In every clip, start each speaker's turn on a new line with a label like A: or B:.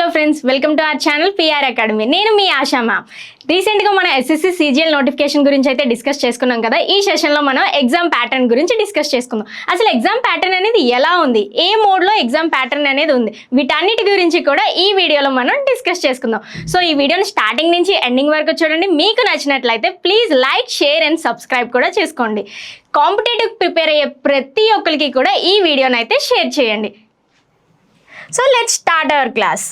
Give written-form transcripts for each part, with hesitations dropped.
A: Hello friends, welcome to our channel PR academy. నేను మీ ASHA ma'am. రీసెంట్గా మనం ఎస్ఎస్సి సిజిఎల్ నోటిఫికేషన్ గురించి అయితే డిస్కస్ చేసుకున్నాం కదా. ఈ సెషన్లో మనం ఎగ్జామ్ ప్యాటర్న్ గురించి డిస్కస్ చేసుకుందాం. అసలు ఎగ్జామ్ ప్యాటర్న్ అనేది ఎలా ఉంది, ఏ మోడ్లో ఎగ్జామ్ ప్యాటర్న్ అనేది ఉంది, వీటన్నిటి గురించి కూడా ఈ వీడియోలో మనం డిస్కస్ చేసుకుందాం. సో ఈ వీడియోని స్టార్టింగ్ నుంచి ఎండింగ్ వరకు చూడండి. మీకు నచ్చినట్లయితే please like, share and subscribe కూడా చేసుకోండి. కాంపిటేటివ్ ప్రిపేర్ అయ్యే ప్రతి ఒక్కరికి కూడా ఈ వీడియోని అయితే షేర్ చేయండి. So let's start our class.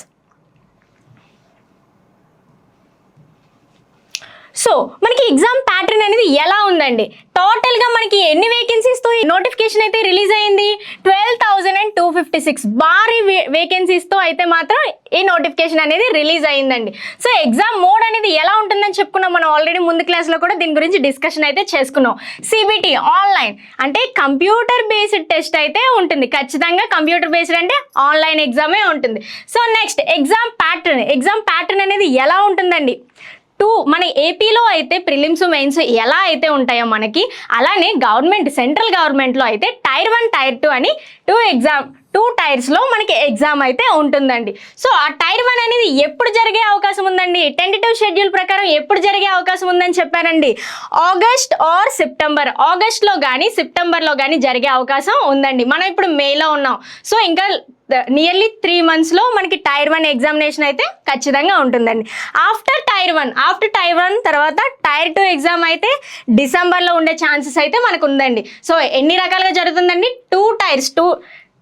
A: So మనకి ఎగ్జామ్ ప్యాటర్న్ అనేది ఎలా ఉందండి, టోటల్గా మనకి ఎన్ని వేకెన్సీస్తో నోటిఫికేషన్ అయితే రిలీజ్ అయింది? 12,256 భారీ వేకెన్సీస్తో అయితే మాత్రం ఈ నోటిఫికేషన్ అనేది రిలీజ్ అయిందండి. సో ఎగ్జామ్ మోడ్ అనేది ఎలా ఉంటుందని చెప్పుకున్నాం మనం ఆల్రెడీ ముందు క్లాస్లో కూడా దీని గురించి డిస్కషన్ అయితే చేసుకున్నాం. సిబిటి ఆన్లైన్ అంటే కంప్యూటర్ బేస్డ్ టెస్ట్ అయితే ఉంటుంది. ఖచ్చితంగా కంప్యూటర్ బేస్డ్ అంటే ఆన్లైన్ ఎగ్జామే ఉంటుంది. సో నెక్స్ట్ ఎగ్జామ్ ప్యాటర్న్ అనేది ఎలా ఉంటుందండి? మన ఏపీలో అయితే ప్రిలిమ్స్ మెయిన్స్ ఎలా అయితే ఉంటాయో మనకి, అలానే సెంట్రల్ గవర్నమెంట్లో అయితే టైర్ 1 టైర్ 2 అని టూ టైర్స్లో మనకి ఎగ్జామ్ అయితే ఉంటుందండి. సో ఆ టైర్ 1 అనేది ఎప్పుడు జరిగే అవకాశం ఉందండి? టెంటేటివ్ షెడ్యూల్ ప్రకారం ఎప్పుడు జరిగే అవకాశం ఉందని చెప్పారండి? ఆగస్ట్ ఆర్ సెప్టెంబర్, ఆగస్ట్లో కానీ సెప్టెంబర్లో కానీ జరిగే అవకాశం ఉందండి. మనం ఇప్పుడు మేలో ఉన్నాం. సో ఇంకా నియర్లీ 3 monthsలో మనకి టైర్ 1 ఎగ్జామినేషన్ అయితే ఖచ్చితంగా ఉంటుందండి. ఆఫ్టర్ టైర్ 1 తర్వాత టైర్ 2 ఎగ్జామ్ అయితే డిసెంబర్లో ఉండే ఛాన్సెస్ అయితే మనకు ఉందండి. సో ఎన్ని రకాలుగా జరుగుతుందండి?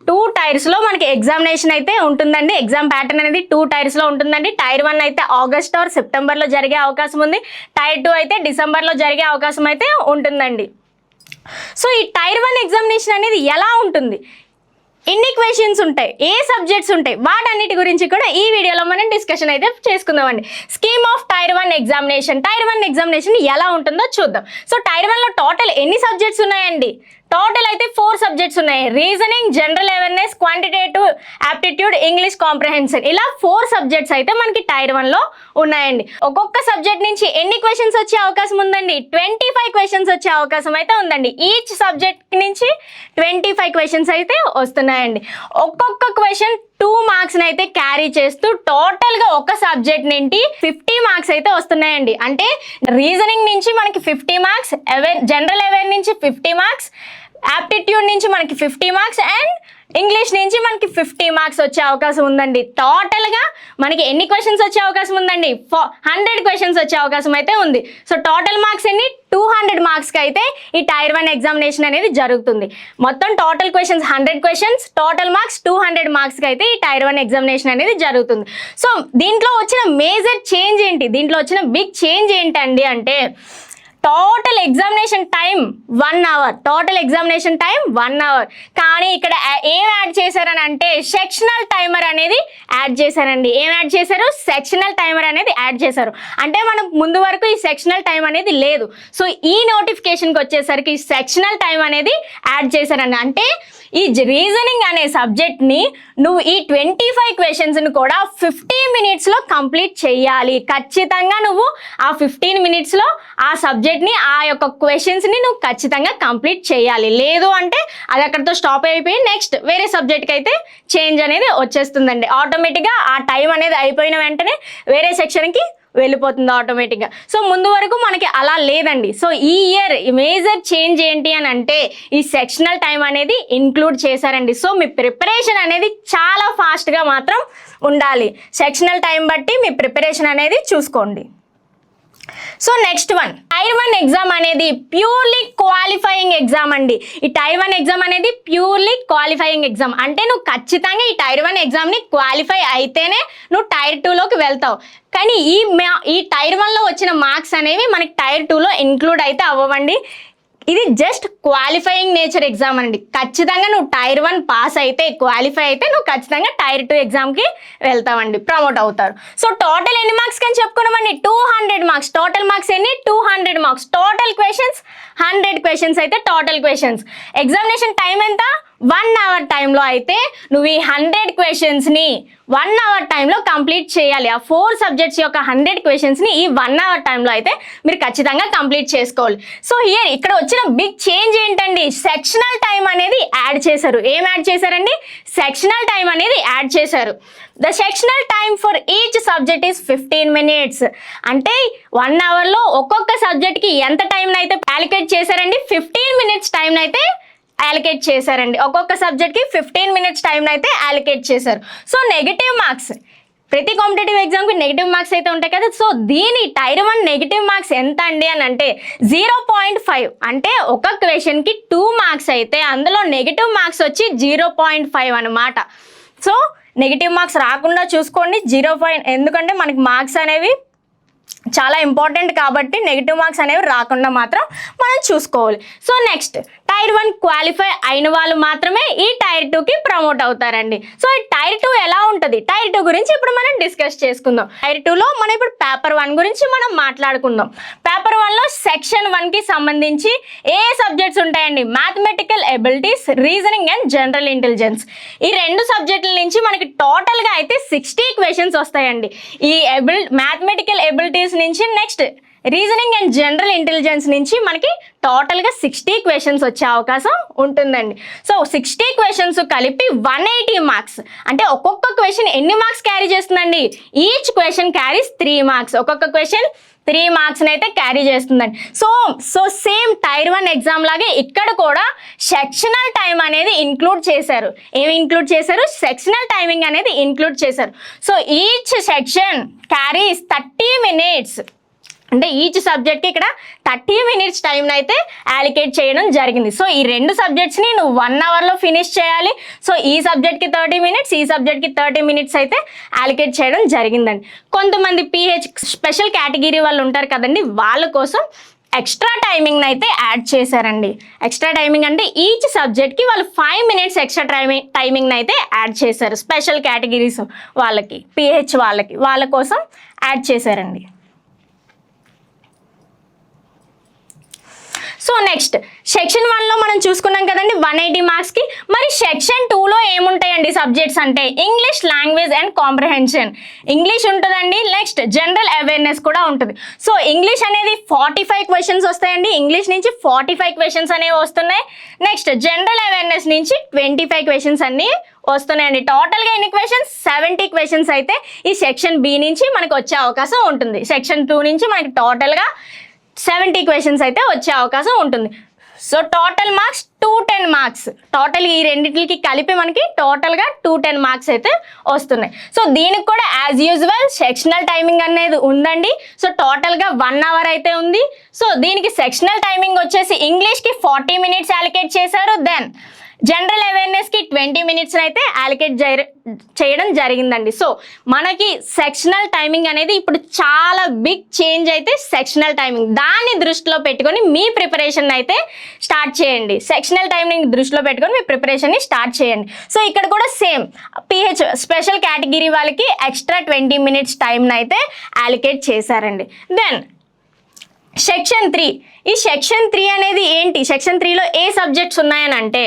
A: టూ టైర్స్లో మనకి ఎగ్జామినేషన్ అయితే ఉంటుందండి. ఎగ్జామ్ ప్యాటర్న్ అనేది 2 టైర్స్లో ఉంటుందండి. టైర్ 1 అయితే ఆగస్ట్ ఆర్ సెప్టెంబర్లో జరిగే అవకాశం ఉంది. టైర్ 2 అయితే డిసెంబర్లో జరిగే అవకాశం అయితే ఉంటుందండి. సో ఈ టైర్ 1 ఎగ్జామినేషన్ అనేది ఎలా ఉంటుంది, ఎన్ని క్వశ్చన్స్ ఉంటాయి, ఏ సబ్జెక్ట్స్ ఉంటాయి, వాటన్నిటి గురించి కూడా ఈ వీడియోలో మనం డిస్కషన్ అయితే చేసుకుందామండి. స్కీమ్ ఆఫ్ టైర్ 1 ఎగ్జామినేషన్ ఎలా ఉంటుందో చూద్దాం. సో టైర్ 1లో టోటల్ ఎన్ని సబ్జెక్ట్స్ ఉన్నాయండి? టోటల్ అయితే 4 సబ్జెక్ట్స్ ఉన్నాయి. Reasoning, general awareness, quantitative aptitude, English comprehension, ఇలా 4 సబ్జెక్ట్స్ అయితే మనకి టైర్ 1లో ఉన్నాయండి. ఒక్కొక్క సబ్జెక్ట్ నుంచి ఎన్ని క్వశ్చన్స్ వచ్చే అవకాశం ఉందండి? 25 క్వశ్చన్స్ వచ్చే అవకాశం అయితే ఉందండి. ఈచ్ సబ్జెక్ట్ నుంచి 25 క్వశ్చన్స్ అయితే వస్తున్నాయండి. ఒక్కొక్క క్వశ్చన్ 2 మార్క్స్ని అయితే క్యారీ చేస్తూ టోటల్గా ఒక సబ్జెక్ట్ నుండి 50 మార్క్స్ అయితే వస్తున్నాయండి. అంటే రీజనింగ్ నుంచి మనకి 50 మార్క్స్, జనరల్ అవేర్ నుంచి 50 మార్క్స్, యాప్టిట్యూడ్ నుంచి మనకి 50 మార్క్స్ అండ్ ఇంగ్లీష్ నుంచి మనకి 50 మార్క్స్ వచ్చే అవకాశం ఉందండి. టోటల్గా మనకి ఎన్ని క్వశ్చన్స్ వచ్చే అవకాశం ఉందండి? 100 క్వశ్చన్స్ వచ్చే అవకాశం అయితే ఉంది. సో టోటల్ మార్క్స్ ఎన్ని? 200 మార్క్స్కి అయితే ఈ టైర్ 1 ఎగ్జామినేషన్ అనేది జరుగుతుంది. మొత్తం total questions 100 questions, total marks 200 మార్క్స్కి అయితే ఈ టైర్ 1 ఎగ్జామినేషన్ అనేది జరుగుతుంది. సో దీంట్లో వచ్చిన మేజర్ చేంజ్ ఏంటి, దీంట్లో వచ్చిన బిగ్ చేంజ్ ఏంటండి అంటే టోటల్ ఎగ్జామినేషన్ టైం 1 అవర్, కానీ ఇక్కడ ఏం యాడ్ చేశారని అంటే సెక్షనల్ టైమర్ అనేది యాడ్ చేశారండి. ఏం యాడ్ చేశారు? సెక్షనల్ టైమర్ అనేది యాడ్ చేశారు. అంటే మనం ముందు వరకు ఈ సెక్షనల్ టైం అనేది లేదు. సో ఈ నోటిఫికేషన్కి వచ్చేసరికి సెక్షనల్ టైం అనేది యాడ్ చేశారండి. అంటే ఈ రీజనింగ్ అనే సబ్జెక్ట్ని నువ్వు ఈ 25 క్వశ్చన్స్ని కూడా 15 minutesలో కంప్లీట్ చేయాలి. ఖచ్చితంగా నువ్వు ఆ 15 minutesలో ఆ సబ్జెక్ట్ని, ఆ యొక్క క్వశ్చన్స్ని నువ్వు ఖచ్చితంగా కంప్లీట్ చేయాలి. లేదు అంటే అది అక్కడితో స్టాప్ అయిపోయి నెక్స్ట్ వేరే సబ్జెక్ట్కి అయితే చేంజ్ అనేది వచ్చేస్తుందండి. ఆటోమేటిక్గా ఆ టైం అనేది అయిపోయిన వెంటనే వేరే సెక్షన్కి వెళ్ళిపోతుంది ఆటోమేటిక్గా. సో ముందు వరకు మనకి అలా లేదండి. సో ఈ ఇయర్ మేజర్ చేంజ్ ఏంటి అని అంటే ఈ సెక్షనల్ టైం అనేది ఇంక్లూడ్ చేశారండి. సో మీ ప్రిపరేషన్ అనేది చాలా ఫాస్ట్గా మాత్రం ఉండాలి. సెక్షనల్ టైం బట్టి మీ ప్రిపరేషన్ అనేది చూసుకోండి. So next one, tier 1 exam అనేది ప్యూర్లీ క్వాలిఫైయింగ్ ఎగ్జామ్ అండి. ఈ టైర్ 1 ఎగ్జామ్ అనేది ప్యూర్లీ క్వాలిఫైయింగ్ ఎగ్జామ్. అంటే నువ్వు ఖచ్చితంగా ఈ టైర్ 1 ఎగ్జామ్ని క్వాలిఫై అయితేనే నువ్వు టైర్ 2లోకి వెళ్తావు. కానీ ఈ టైర్ 1లో వచ్చిన మార్క్స్ అనేవి మనకి టైర్ 2లో ఇంక్లూడ్ అయితే అవ్వండి. ఇది జస్ట్ క్వాలిఫైయింగ్ నేచర్ ఎగ్జామ్ అండి. ఖచ్చితంగా నువ్వు టైర్ 1 పాస్ అయితే, క్వాలిఫై అయితే నువ్వు ఖచ్చితంగా టైర్ 2 ఎగ్జామ్కి వెళ్తావండి, ప్రమోట్ అవుతారు. సో టోటల్ ఎన్ని మార్క్స్ కానీ చెప్పుకున్నామండి? 200 మార్క్స్. టోటల్ మార్క్స్ ఎన్ని? 200 మార్క్స్. టోటల్ క్వశ్చన్స్ 100 క్వశ్చన్స్ అయితే టోటల్ క్వశ్చన్స్. ఎగ్జామినేషన్ టైం ఎంత? 1 అవర్ టైంలో అయితే నువ్వు ఈ 100 క్వశ్చన్స్ని 1 అవర్ టైంలో కంప్లీట్ చేయాలి. ఆ 4 సబ్జెక్ట్స్ యొక్క 100 క్వశ్చన్స్ని ఈ 1 అవర్ టైంలో అయితే మీరు ఖచ్చితంగా కంప్లీట్ చేసుకోవాలి. సో హియర్ ఇక్కడ వచ్చిన బిగ్ చేంజ్ ఏంటండి, సెక్షనల్ టైం అనేది యాడ్ చేశారు. ఏం యాడ్ చేశారండి, సెక్షనల్ టైం అనేది యాడ్ చేశారు. The sectional time for each subject is 15 minutes. అంటే 1 అవర్లో ఒక్కొక్క సబ్జెక్ట్కి ఎంత టైం అయితే అలికేట్ చేశారండి, 15 minutes టైం అయితే అలికేట్ చేశారండి. ఒక్కొక్క సబ్జెక్ట్కి 15 minutes టైం అయితే అలికేట్ చేశారు. సో నెగిటివ్ మార్క్స్, ప్రతి కాంపిటేటివ్ ఎగ్జామ్కి నెగిటివ్ మార్క్స్ అయితే ఉంటాయి కదా. సో దీని టైర్ 1 నెగిటివ్ మార్క్స్ ఎంత అండి అని అంటే 0.5. అంటే ఒక క్వశ్చన్కి 2 మార్క్స్ అయితే అందులో నెగిటివ్ మార్క్స్ వచ్చి 0.5 అనమాట. సో నెగిటివ్ మార్క్స్ రాకుండా చూసుకోండి 0. ఎందుకంటే మనకి మార్క్స్ అనేవి చాలా ఇంపార్టెంట్ కాబట్టి నెగిటివ్ మార్క్స్ అనేవి రాకుండా మాత్రం మనం చూసుకోవాలి. సో నెక్స్ట్ టైర్ 1 క్వాలిఫై అయిన వాళ్ళు మాత్రమే ఈ టైర్ 2కి ప్రమోట్ అవుతారండి. సో ఈ టైర్ 2 ఎలా ఉంటుంది, టైర్ 2 గురించి ఇప్పుడు మనం డిస్కస్ చేసుకుందాం. టైర్ 2లో మనం ఇప్పుడు పేపర్ 1 గురించి మనం మాట్లాడుకుందాం. పేపర్ 1లో సెక్షన్ 1కి సంబంధించి ఏ సబ్జెక్ట్స్ ఉంటాయండి, mathematical abilities, reasoning and general intelligence. ఈ 2 సబ్జెక్టుల నుంచి మనకి టోటల్గా అయితే 60 క్వశ్చన్స్ వస్తాయండి. ఈ మ్యాథమెటికల్ ఎబిలిటీస్ నుంచి next reasoning and general intelligence నుంచి మనకి టోటల్గా 60 క్వశ్చన్స్ వచ్చే అవకాశం ఉంటుందండి. సో 60 క్వశ్చన్స్ కలిపి 180 మార్క్స్. అంటే ఒక్కొక్క క్వశ్చన్ ఎన్ని మార్క్స్ క్యారీ చేస్తుందండి, ఈచ్ క్వశ్చన్ క్యారీస్ 3 మార్క్స్. ఒక్కొక్క క్వశ్చన్ 3 మార్క్స్ని అయితే క్యారీ చేస్తుందండి. సో సేమ్ టైర్ 1 ఎగ్జామ్ లాగే ఇక్కడ కూడా సెక్షనల్ టైం అనేది ఇంక్లూడ్ చేశారు. ఏమి ఇంక్లూడ్ చేశారు, సెక్షనల్ టైమింగ్ అనేది ఇంక్లూడ్ చేశారు. So each section carries 30 minutes. అంటే ఈచ్ సబ్జెక్ట్కి ఇక్కడ 30 minutes టైంని అయితే అలికేట్ చేయడం జరిగింది. సో ఈ 2 సబ్జెక్ట్స్ని నువ్వు 1 అవర్లో ఫినిష్ చేయాలి. సో ఈ సబ్జెక్ట్కి 30 minutes, ఈ సబ్జెక్ట్కి 30 minutes అయితే అలికేట్ చేయడం జరిగిందండి. కొంతమంది PH స్పెషల్ కేటగిరీ వాళ్ళు ఉంటారు కదండి, వాళ్ళ కోసం ఎక్స్ట్రా టైమింగ్ అయితే యాడ్ చేశారండి. ఎక్స్ట్రా టైమింగ్ అంటే ఈచ్ సబ్జెక్ట్కి వాళ్ళు 5 minutes ఎక్స్ట్రా టైమింగ్ అయితే యాడ్ చేశారు. స్పెషల్ కేటగిరీస్ వాళ్ళకి, PH వాళ్ళ కోసం యాడ్ చేశారండి. సో నెక్స్ట్ సెక్షన్ 1లో మనం చూసుకున్నాం కదండి 180 మార్క్స్కి. మరి సెక్షన్ 2లో ఏముంటాయండి సబ్జెక్ట్స్ అంటే English language and comprehension. English ఉంటుందండి, నెక్స్ట్ జనరల్ అవేర్నెస్ కూడా ఉంటుంది. సో ఇంగ్లీష్ అనేది 45 క్వశ్చన్స్ వస్తాయండి. ఇంగ్లీష్ నుంచి 45 క్వశ్చన్స్ అనేవి వస్తున్నాయి. నెక్స్ట్ జనరల్ అవేర్నెస్ నుంచి 25 క్వశ్చన్స్ అన్నీ వస్తున్నాయండి. టోటల్గా ఎన్ని క్వశ్చన్స్, 70 క్వశ్చన్స్ అయితే ఈ సెక్షన్ B నుంచి మనకు వచ్చే అవకాశం ఉంటుంది. సెక్షన్ 2 నుంచి మనకి టోటల్గా 70 క్వశ్చన్స్ అయితే వచ్చే అవకాశం ఉంటుంది. So total marks 210 marks. Total ఈ రెండింటికి కలిపి మనకి టోటల్గా 210 మార్క్స్ అయితే వస్తున్నాయి. సో దీనికి కూడా యాజ్ యూజువల్ సెక్షనల్ టైమింగ్ అనేది ఉందండి. సో టోటల్గా 1 అవర్ అయితే ఉంది. సో దీనికి సెక్షనల్ టైమింగ్ వచ్చేసి ఇంగ్లీష్కి 40 minutes అలికేట్ చేశారు. దెన్ జనరల్ అవేర్నెస్కి 20 minutes అయితే అలికేట్ చేయడం జరిగిందండి. సో మనకి సెక్షనల్ టైమింగ్ అనేది ఇప్పుడు చాలా బిగ్ చేంజ్ అయితే సెక్షనల్ టైమింగ్. దాన్ని దృష్టిలో పెట్టుకొని మీ ప్రిపరేషన్ అయితే స్టార్ట్ చేయండి. సెక్షనల్ టైమింగ్ దృష్టిలో పెట్టుకొని మీ ప్రిపరేషన్ని స్టార్ట్ చేయండి. సో ఇక్కడ కూడా సేమ్ PH స్పెషల్ కేటగిరీ వాళ్ళకి ఎక్స్ట్రా 20 minutes టైంని అయితే అలికేట్ చేశారండి. Then section 3. ఈ సెక్షన్ 3 అనేది ఏంటి, సెక్షన్ 3లో ఏ సబ్జెక్ట్స్ ఉన్నాయని అంటే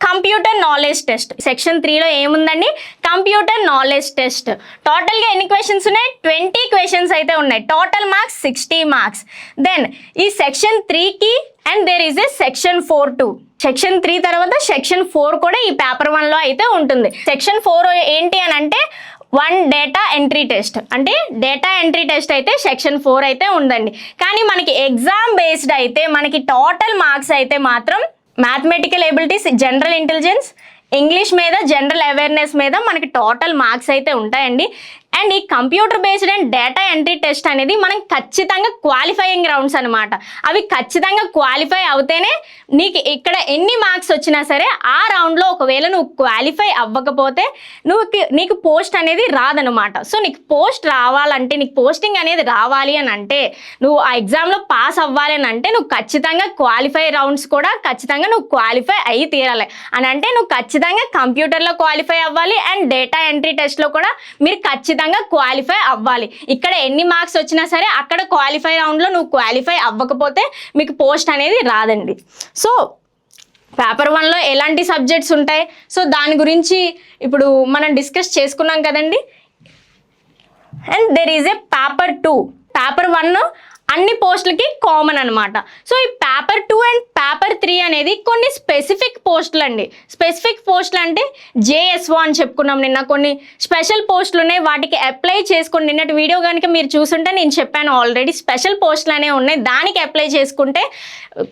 A: కంప్యూటర్ నాలెడ్జ్ టెస్ట్. సెక్షన్ 3లో ఏముందండి, కంప్యూటర్ నాలెడ్జ్ టెస్ట్. టోటల్గా ఎన్ని క్వశ్చన్స్ ఉన్నాయి, 20 క్వశ్చన్స్ అయితే ఉన్నాయి. Total marks 60 marks. దెన్ ఈ సెక్షన్ 3కి and there is a section 4 2. Section 3 తర్వాత సెక్షన్ 4 కూడా ఈ పేపర్ 1లో అయితే ఉంటుంది. సెక్షన్ 4 ఏంటి అని అంటే 1 డేటా ఎంట్రీ టెస్ట్. అంటే డేటా ఎంట్రీ టెస్ట్ అయితే సెక్షన్ 4 అయితే ఉందండి. కానీ మనకి ఎగ్జామ్ బేస్డ్ అయితే మనకి టోటల్ మార్క్స్ అయితే మాత్రం mathematical abilities, general intelligence, English మీద, జనరల్ అవేర్నెస్ మీద మనకి టోటల్ మార్క్స్ అయితే ఉంటాయండి. అండ్ ఈ computer based and data entry test అనేది మనం ఖచ్చితంగా క్వాలిఫైయింగ్ రౌండ్స్ అనమాట. అవి ఖచ్చితంగా క్వాలిఫై అవుతేనే నీకు ఇక్కడ ఎన్ని మార్క్స్ వచ్చినా సరే ఆ రౌండ్లో ఒకవేళ నువ్వు క్వాలిఫై అవ్వకపోతే నీకు పోస్ట్ అనేది రాదనమాట. సో నీకు పోస్ట్ రావాలంటే, నీకు పోస్టింగ్ అనేది రావాలి అని అంటే, నువ్వు ఆ ఎగ్జామ్లో పాస్ అవ్వాలి అని అంటే నువ్వు ఖచ్చితంగా క్వాలిఫై రౌండ్స్ కూడా ఖచ్చితంగా నువ్వు క్వాలిఫై అయ్యి తీరాలి. అని అంటే నువ్వు ఖచ్చితంగా కంప్యూటర్లో క్వాలిఫై అవ్వాలి అండ్ డేటా ఎంట్రీ టెస్ట్లో కూడా మీరు ఖచ్చితంగా క్వాలిఫై అవ్వాలి. ఇక్కడ ఎన్ని మార్క్స్ వచ్చినా సరే అక్కడ క్వాలిఫై రౌండ్లో నువ్వు క్వాలిఫై అవ్వకపోతే మీకు పోస్ట్ అనేది రాదండి. సో పేపర్ 1లో ఎలాంటి సబ్జెక్ట్స్ ఉంటాయి, సో దాని గురించి ఇప్పుడు మనం డిస్కస్ చేసుకున్నాం కదండి. And there is a paper 2. Paper 1 అన్ని పోస్టులకి కామన్ అనమాట. సో ఈ పేపర్ 2 అండ్ పేపర్ 3 అనేది కొన్ని స్పెసిఫిక్ పోస్టులు అండి. స్పెసిఫిక్ పోస్టులు అంటే జేఎస్ఓ అని చెప్పుకున్నాం నిన్న. కొన్ని స్పెషల్ పోస్టులు ఉన్నాయి, వాటికి అప్లై చేసుకుని నిన్నటి వీడియో కనుక మీరు చూసుంటే నేను చెప్పాను ఆల్రెడీ. స్పెషల్ పోస్టులు అనేవి ఉన్నాయి, దానికి అప్లై చేసుకుంటే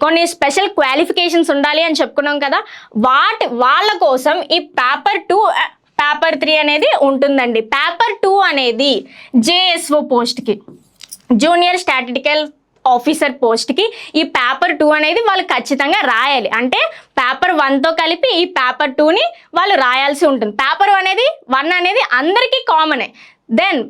A: కొన్ని స్పెషల్ క్వాలిఫికేషన్స్ ఉండాలి అని చెప్పుకున్నాం కదా. వాళ్ళ కోసం ఈ పేపర్ 2 పేపర్ 3 అనేది ఉంటుందండి. పేపర్ 2 అనేది జేఎస్ఓ పోస్ట్కి, జూనియర్ స్టాటిస్టికల్ ఆఫీసర్ పోస్ట్కి ఈ పేపర్ 2 అనేది వాళ్ళు ఖచ్చితంగా రాయాలి. అంటే పేపర్ 1తో కలిపి ఈ పేపర్ 2ని వాళ్ళు రాయాల్సి ఉంటుంది. పేపర్ 1 అనేది అందరికీ కామనే. దెన్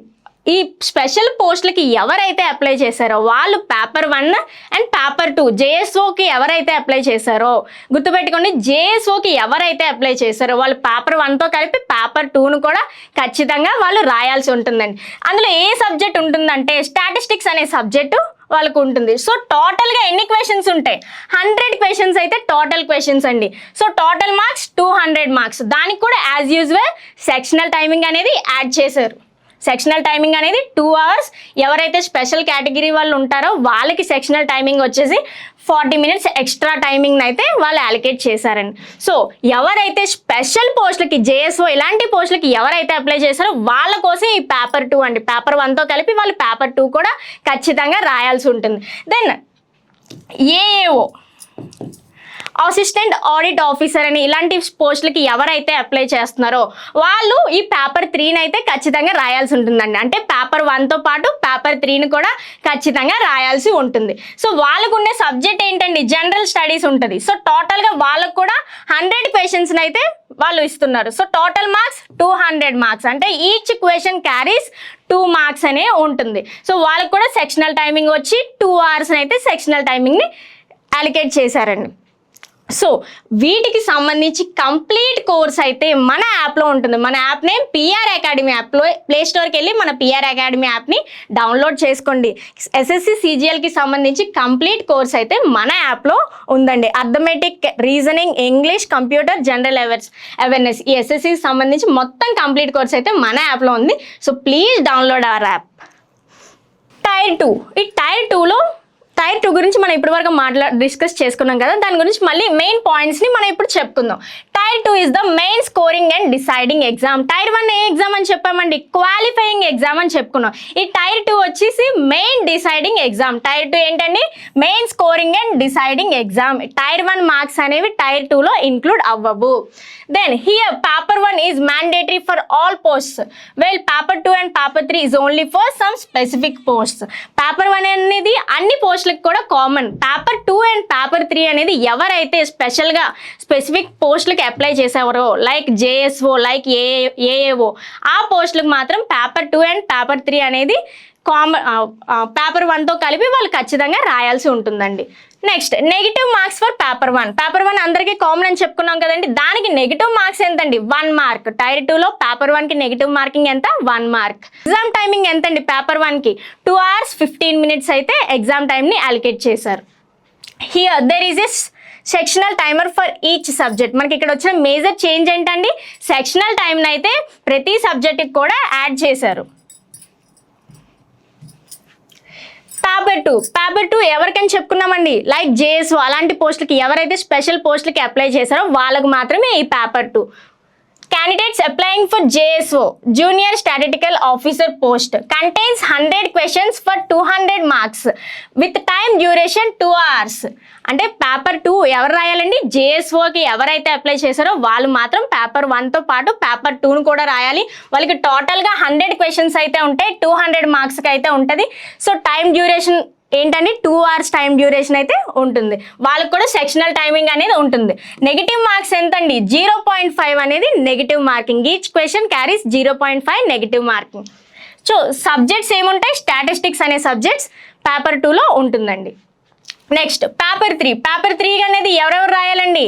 A: ఈ స్పెషల్ పోస్టులకి ఎవరైతే అప్లై చేశారో వాళ్ళు పేపర్ 1 అండ్ పేపర్ 2 జేఎస్ఓకి ఎవరైతే అప్లై చేశారో గుర్తుపెట్టుకోండి, జేఎస్ఓకి ఎవరైతే అప్లై చేశారో వాళ్ళు పేపర్ 1తో కలిపి పేపర్ 2ను కూడా ఖచ్చితంగా వాళ్ళు రాయాల్సి ఉంటుందండి. అందులో ఏ సబ్జెక్ట్ ఉంటుందంటే స్టాటిస్టిక్స్ అనే సబ్జెక్టు వాళ్ళకు ఉంటుంది. సో టోటల్గా ఎన్ని క్వశ్చన్స్ ఉంటాయి? 100 క్వశ్చన్స్ అయితే టోటల్ క్వశ్చన్స్ అండి. So total marks 200 marks. దానికి కూడా యాజ్ యూజువల్ సెక్షనల్ టైమింగ్ అనేది యాడ్ చేశారు. సెక్షనల్ టైమింగ్ అనేది 2 hours. ఎవరైతే స్పెషల్ కేటగిరీ వాళ్ళు ఉంటారో వాళ్ళకి సెక్షనల్ టైమింగ్ వచ్చేసి 40 minutes ఎక్స్ట్రా టైమింగ్ అయితే వాళ్ళు అలొకేట్ చేశారండి. సో ఎవరైతే స్పెషల్ పోస్టులకి జేఎస్ఓ ఇలాంటి పోస్టులకి ఎవరైతే అప్లై చేశారో వాళ్ళ కోసం ఈ పేపర్ 2 అండి. పేపర్ 1తో కలిపి వాళ్ళు పేపర్ 2 కూడా ఖచ్చితంగా రాయాల్సి ఉంటుంది. Then AAO assistant audit officer అని ఇలాంటి పోస్టులకి ఎవరైతే అప్లై చేస్తున్నారో వాళ్ళు ఈ పేపర్ 3ని అయితే ఖచ్చితంగా రాయాల్సి ఉంటుందండి. అంటే పేపర్ 1తో పాటు పేపర్ 3ని కూడా ఖచ్చితంగా రాయాల్సి ఉంటుంది. సో వాళ్ళకు ఉండే సబ్జెక్ట్ ఏంటండి? జనరల్ స్టడీస్ ఉంటుంది. సో టోటల్గా వాళ్ళకు కూడా 100 క్వశ్చన్స్ని అయితే వాళ్ళు ఇస్తున్నారు. So total marks 200 marks. అంటే ఈచ్ క్వశ్చన్ క్యారీస్ 2 మార్క్స్ అనే ఉంటుంది. సో వాళ్ళకు కూడా సెక్షనల్ టైమింగ్ వచ్చి 2 hours అయితే సెక్షనల్ టైమింగ్ని అలికేట్ చేశారండి. సో వీటికి సంబంధించి కంప్లీట్ కోర్స్ అయితే మన యాప్లో ఉంటుంది. మన యాప్ నేమ్ పిఆర్ అకాడమీ. యాప్లో ప్లే స్టోర్కి వెళ్ళి మన పిఆర్ అకాడమీ యాప్ని డౌన్లోడ్ చేసుకోండి. ఎస్ఎస్సి సిజిఎల్కి సంబంధించి కంప్లీట్ కోర్స్ అయితే మన యాప్లో ఉందండి. Arithmetic, reasoning, English, computer, general awareness ఈ ఎస్ఎస్సికి సంబంధించి మొత్తం కంప్లీట్ కోర్స్ అయితే మన యాప్లో ఉంది. So please download our app. Tier 2. ఈ టైర్ 2లో టైర్ 2 గురించి మనం ఇప్పటివరకు డిస్కస్ చేసుకున్నాం కదా, దాని గురించి మళ్ళీ మెయిన్ పాయింట్స్ని మనం ఇప్పుడు చెప్పుకుందాం. Tier 2 is the main scoring and deciding exam. Tier 1 ఏ ఎగ్జామ్ అని చెప్పామండి? క్వాలిఫైయింగ్ ఎగ్జామ్ అని చెప్పుకున్నాం. ఈ టైర్ 2 వచ్చేసి మెయిన్ డిసైడింగ్ ఎగ్జామ్. టైర్ 2 ఏంటండి? Main scoring and deciding exam. Tier 1 marks అనేవి టైర్ 2లో ఇంక్లూడ్ అవ్వవు. Then here paper 1 is mandatory for all posts, while paper 2 and paper 3 is only for some specific posts. Paper 1 అనేది అన్ని పోస్టులకు కూడా common. Paper 2 and paper 3 అనేది ఎవరైతే స్పెషల్గా స్పెసిఫిక్ పోస్టులకి అప్లై చేసేవారో లైక్ జేఎస్ఓ, లైక్ ఏఏఓ ఆ పోస్టులకు మాత్రం పేపర్ 2 అండ్ పేపర్ 3 అనేది పేపర్ 1తో కలిపి వాళ్ళు ఖచ్చితంగా రాయాల్సి ఉంటుందండి. Next negative marks for paper 1. Paper 1 అందరికీ కామన్ అని చెప్పుకున్నాం కదండి. దానికి నెగిటివ్ మార్క్స్ ఎంతండి? 1 మార్క్. టైర్ 2లో పేపర్ 1కి నెగిటివ్ మార్కింగ్ ఎంత? 1 మార్క్. ఎగ్జామ్ టైమింగ్ ఎంతండి? పేపర్ 1కి 2 hours 15 minutes అయితే ఎగ్జామ్ టైంని అలికేట్ చేశారు. Here there is a sectional timer for each subject. మనకి ఇక్కడ వచ్చిన మేజర్ చేంజ్ ఏంటండి? సెక్షనల్ టైంని అయితే ప్రతి సబ్జెక్ట్కి కూడా యాడ్ చేశారు. పేపర్ 2 ఎవరికని చెప్పుకున్నామండి? లైక్ జేఎస్ఓ అలాంటి పోస్టులకి ఎవరైతే స్పెషల్ పోస్టులకి అప్లై చేశారో వాళ్ళకు మాత్రమే ఈ paper 2. Candidates applying for JSO, Junior Statistical Officer post, contains 100 questions for 200 marks with time duration 2 hours. అంటే పేపర్ 2 ఎవరు రాయాలండి? జేఎస్ఓకి ఎవరైతే అప్లై చేశారో వాళ్ళు మాత్రం పేపర్ 1తో పాటు పేపర్ 2ను కూడా రాయాలి. వాళ్ళకి టోటల్గా 100 క్వశ్చన్స్ అయితే ఉంటాయి, 200 మార్క్స్కి అయితే ఉంటుంది. సో టైం డ్యూరేషన్ ఏంటండి? 2 hours టైం డ్యూరేషన్ అయితే ఉంటుంది. వాళ్ళకి కూడా సెక్షనల్ టైమింగ్ అనేది ఉంటుంది. నెగిటివ్ మార్క్స్ ఎంతండి? 0.5 అనేది negative marking. Each question carries 0.5 negative marking. So subjects ఏముంటాయి? స్టాటిస్టిక్స్ అనే సబ్జెక్ట్స్ పేపర్ 2లో ఉంటుందండి. నెక్స్ట్ పేపర్ 3 అనేది ఎవరెవరు రాయాలండి,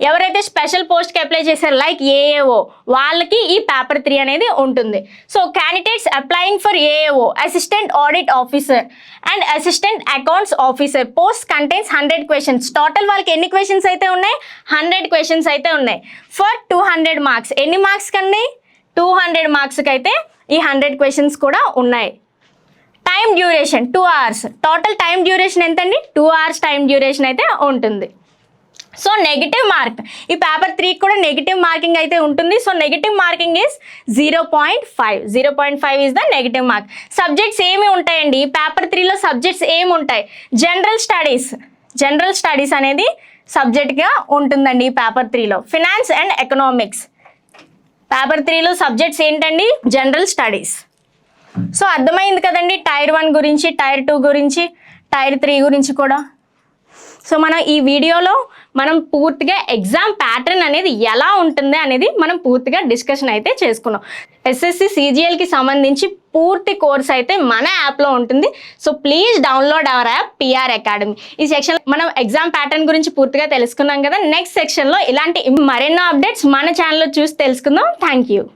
A: ఎవరైతే స్పెషల్ పోస్ట్కి అప్లై చేశారు లైక్ ఏఏఓ వాళ్ళకి ఈ పేపర్ 3 అనేది ఉంటుంది. So candidates applying for AAO assistant audit officer and assistant accounts officer post contains 100 questions. Total వాళ్ళకి ఎన్ని క్వశ్చన్స్ అయితే ఉన్నాయి, 100 క్వశ్చన్స్ అయితే ఉన్నాయి ఫర్ 200 మార్క్స్. ఎన్ని మార్క్స్ కండి, 200 మార్క్స్కి అయితే ఈ 100 క్వశ్చన్స్ కూడా ఉన్నాయి. Time duration 2 hours. Total time duration ఎంతండి, 2 hours టైం డ్యూరేషన్ అయితే ఉంటుంది. సో నెగిటివ్ మార్క్, ఈ పేపర్ 3 కూడా నెగిటివ్ మార్కింగ్ అయితే ఉంటుంది. So negative marking is 0.5 is the negative mark. Subjects ఏమి ఉంటాయండి ఈ పేపర్ 3లో, సబ్జెక్ట్స్ ఏమి ఉంటాయి, జనరల్ స్టడీస్ అనేది సబ్జెక్ట్గా ఉంటుందండి ఈ పేపర్ 3లో. ఫినాన్స్ అండ్ ఎకనామిక్స్ పేపర్ 3లో సబ్జెక్ట్స్ ఏంటండి, జనరల్ స్టడీస్. సో అర్థమైంది కదండి టైర్ 1 గురించి, టైర్ 2 గురించి, టైర్ 3 గురించి కూడా. సో మనం ఈ వీడియోలో మనం పూర్తిగా ఎగ్జామ్ ప్యాటర్న్ అనేది ఎలా ఉంటుంది అనేది మనం పూర్తిగా డిస్కషన్ అయితే చేసుకున్నాం. ఎస్ఎస్సి సిజిఎల్కి సంబంధించి పూర్తి కోర్స్ అయితే మన యాప్లో ఉంటుంది. So please download our app PR academy. ఈ సెక్షన్ మనం ఎగ్జామ్ ప్యాటర్న్ గురించి పూర్తిగా తెలుసుకున్నాం కదా. నెక్స్ట్ సెక్షన్లో ఇలాంటి మరెన్నో అప్డేట్స్ మన ఛానల్లో చూసి తెలుసుకుందాం. Thank you.